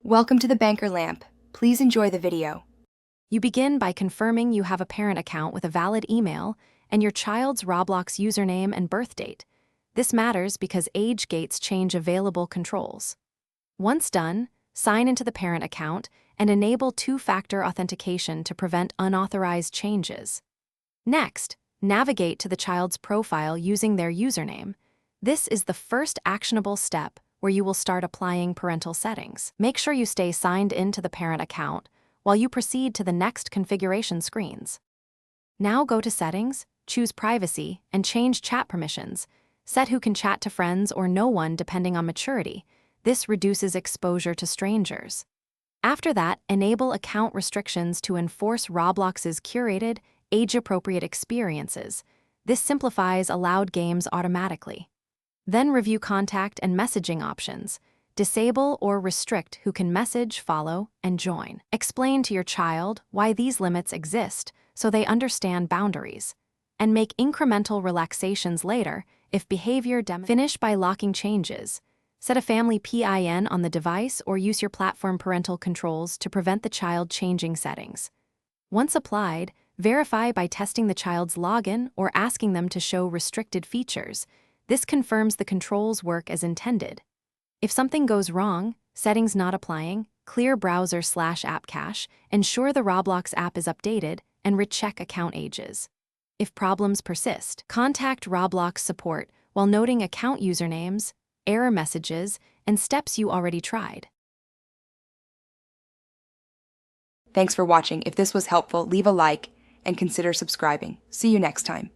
Welcome to the Banker Lamp. Please enjoy the video. You begin by confirming you have a parent account with a valid email and your child's Roblox username and birth date. This matters because age gates change available controls. Once done, sign into the parent account and enable two-factor authentication to prevent unauthorized changes. Next, navigate to the child's profile using their username. This is the first actionable step where you will start applying parental settings. Make sure you stay signed into the parent account while you proceed to the next configuration screens. Now go to Settings, choose Privacy, and change chat permissions. Set who can chat to friends or no one depending on maturity. This reduces exposure to strangers. After that, enable account restrictions to enforce Roblox's curated, age-appropriate experiences. This simplifies allowed games automatically. Then review contact and messaging options. Disable or restrict who can message, follow, and join. Explain to your child why these limits exist so they understand boundaries. And make incremental relaxations later if behavior Finish by locking changes. Set a family PIN on the device or use your platform parental controls to prevent the child changing settings. Once applied, verify by testing the child's login or asking them to show restricted features. This confirms the controls work as intended. If something goes wrong, settings not applying, clear browser/app cache, ensure the Roblox app is updated, and recheck account ages. If problems persist, contact Roblox support while noting account usernames, error messages, and steps you already tried. Thanks for watching. If this was helpful, leave a like and consider subscribing. See you next time.